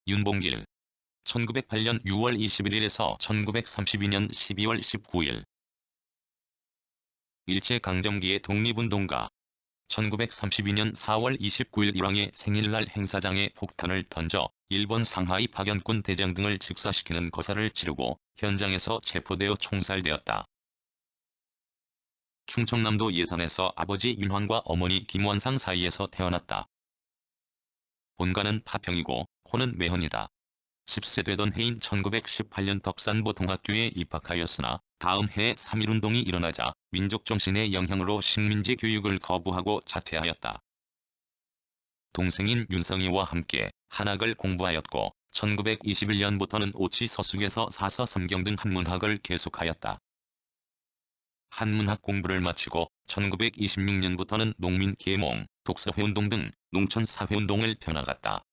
윤봉길 1908년 6월 21일에서 1932년 12월 19일 일제강점기의 독립운동가 1932년 4월 29일 일왕의 생일날 행사장에 폭탄을 던져 일본 상하이 박연군 대장 등을 즉사시키는 거사를 치르고 현장에서 체포되어 총살되었다. 충청남도 예산에서 아버지 윤환과 어머니 김원상 사이에서 태어났다. 본가는 파평이고 호는 매헌이다. 10세 되던 해인 1918년 덕산보통학교에 입학하였으나 다음 해에 3.1운동이 일어나자 민족정신의 영향으로 식민지 교육을 거부하고 자퇴하였다. 동생인 윤성이와 함께 한학을 공부하였고 1921년부터는 오치 서숙에서 사서 삼경 등 한문학을 계속하였다. 한문학 공부를 마치고 1926년부터는 농민 계몽, 독서회운동 등 농촌사회운동을 펴나갔다.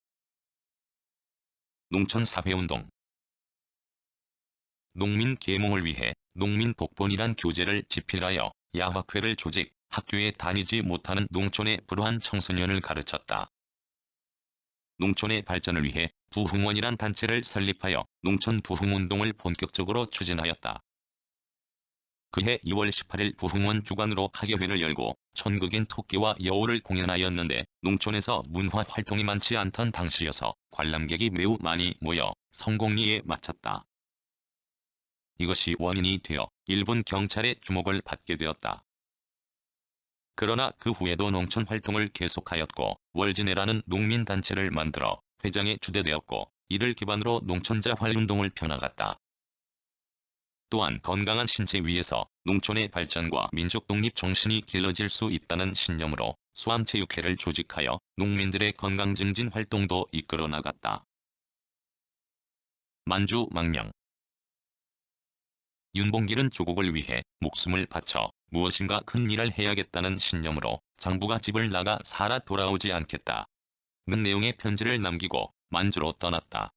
농촌사회운동 농민 계몽을 위해 농민 복본이란 교재를 집필하여 야학회를 조직, 학교에 다니지 못하는 농촌의 불우한 청소년을 가르쳤다. 농촌의 발전을 위해 부흥원이란 단체를 설립하여 농촌 부흥운동을 본격적으로 추진하였다. 그해 2월 18일 부흥원 주관으로 학예회를 열고 촌극인 토끼와 여우를 공연하였는데 농촌에서 문화 활동이 많지 않던 당시여서 관람객이 매우 많이 모여 성공리에 마쳤다. 이것이 원인이 되어 일본 경찰의 주목을 받게 되었다. 그러나 그 후에도 농촌 활동을 계속하였고 월진회라는 농민단체를 만들어 회장에 주대되었고 이를 기반으로 농촌자활운동을 펴나갔다. 또한 건강한 신체 위에서 농촌의 발전과 민족 독립 정신이 길러질 수 있다는 신념으로 수암체육회를 조직하여 농민들의 건강 증진 활동도 이끌어 나갔다. 만주 망명 윤봉길은 조국을 위해 목숨을 바쳐 무엇인가 큰 일을 해야겠다는 신념으로 장부가 집을 나가 살아 돌아오지 않겠다 는 내용의 편지를 남기고 만주로 떠났다.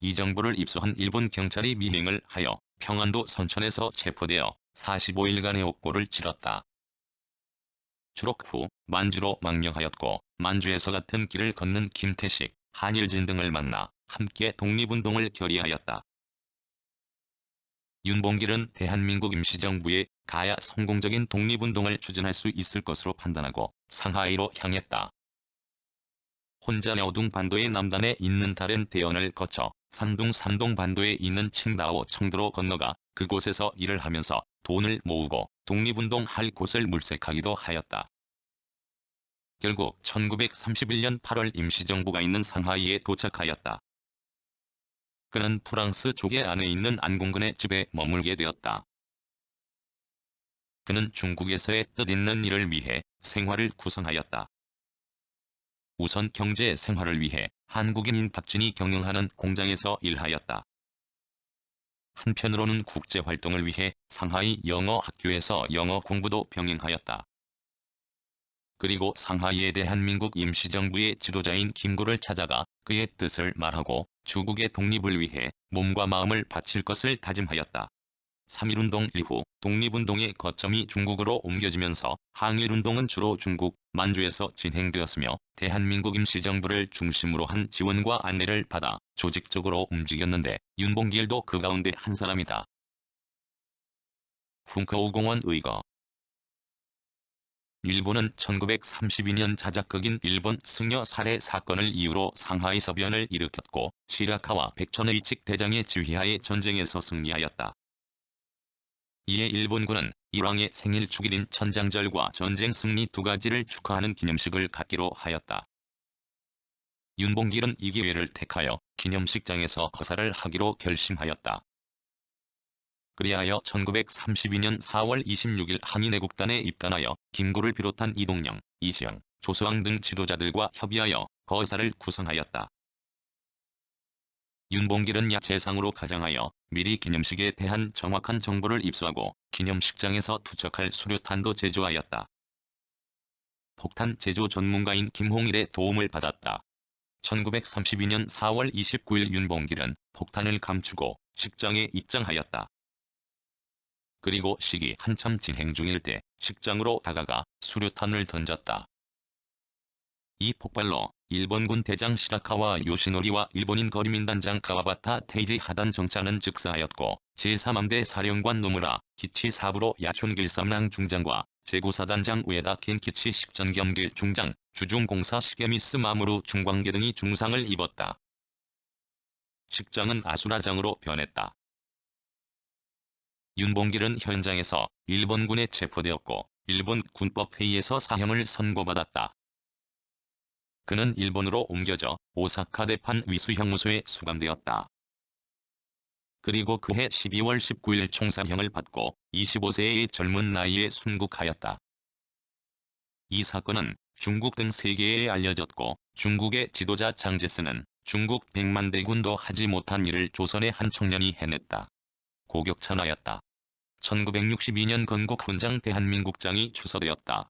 이 정보를 입수한 일본 경찰이 미행을 하여 평안도 선천에서 체포되어 45일간의 옥고를 치렀다. 추록 후 만주로 망명하였고 만주에서 같은 길을 걷는 김태식, 한일진 등을 만나 함께 독립운동을 결의하였다. 윤봉길은 대한민국 임시정부에 가야 성공적인 독립운동을 추진할 수 있을 것으로 판단하고 상하이로 향했다. 혼자 려둥 반도의 남단에 있는 다른 대원을 거쳐 산둥 반도에 있는 칭다오 청도로 건너가 그곳에서 일을 하면서 돈을 모으고 독립운동 할 곳을 물색하기도 하였다. 결국 1931년 8월 임시정부가 있는 상하이에 도착하였다. 그는 프랑스 조계 안에 있는 안공근의 집에 머물게 되었다. 그는 중국에서의 뜻있는 일을 위해 생활을 구성하였다. 우선 경제 생활을 위해 한국인인 박진이 경영하는 공장에서 일하였다. 한편으로는 국제활동을 위해 상하이 영어 학교에서 영어 공부도 병행하였다. 그리고 상하이의 대한민국 임시정부의 지도자인 김구를 찾아가 그의 뜻을 말하고 조국의 독립을 위해 몸과 마음을 바칠 것을 다짐하였다. 3.1운동 이후 독립운동의 거점이 중국으로 옮겨지면서 항일운동은 주로 중국, 만주에서 진행되었으며 대한민국 임시정부를 중심으로 한 지원과 안내를 받아 조직적으로 움직였는데 윤봉길도 그 가운데 한 사람이다. 훈커우공원 의거 일본은 1932년 자작극인 일본 승려 살해 사건을 이유로 상하이 서변을 일으켰고 시라카와 백천의칙 대장의 지휘하에 전쟁에서 승리하였다. 이에 일본군은 일왕의 생일 축일인 천장절과 전쟁 승리 두 가지를 축하하는 기념식을 갖기로 하였다. 윤봉길은 이 기회를 택하여 기념식장에서 거사를 하기로 결심하였다. 그리하여 1932년 4월 26일 한인애국단에 입단하여 김구를 비롯한 이동영, 이시영, 조수왕 등 지도자들과 협의하여 거사를 구성하였다. 윤봉길은 야채상으로 가장하여 미리 기념식에 대한 정확한 정보를 입수하고 기념식장에서 투척할 수류탄도 제조하였다. 폭탄 제조 전문가인 김홍일의 도움을 받았다. 1932년 4월 29일 윤봉길은 폭탄을 감추고 식장에 입장하였다. 그리고 식이 한참 진행 중일 때 식장으로 다가가 수류탄을 던졌다. 이 폭발로 일본군 대장 시라카와 요시노리와 일본인 거리민단장 카와바타 테이지 하단 정차는 즉사하였고 제3함대 사령관 노무라 기치 사부로 야촌길삼랑 중장과 제9사단장 우에다 켄키치 십전겸길 중장, 주중공사 시게미스 마무루 중광계 등이 중상을 입었다. 식장은 아수라장으로 변했다. 윤봉길은 현장에서 일본군에 체포되었고 일본 군법회의에서 사형을 선고받았다. 그는 일본으로 옮겨져 오사카 대판 위수형무소에 수감되었다. 그리고 그해 12월 19일 총사형을 받고 25세의 젊은 나이에 순국하였다. 이 사건은 중국 등 세계에 알려졌고 중국의 지도자 장제스는 중국 백만대군도 하지 못한 일을 조선의 한 청년이 해냈다. 고격찬하였다. 1962년 건국 훈장 대한민국장이 추서되었다.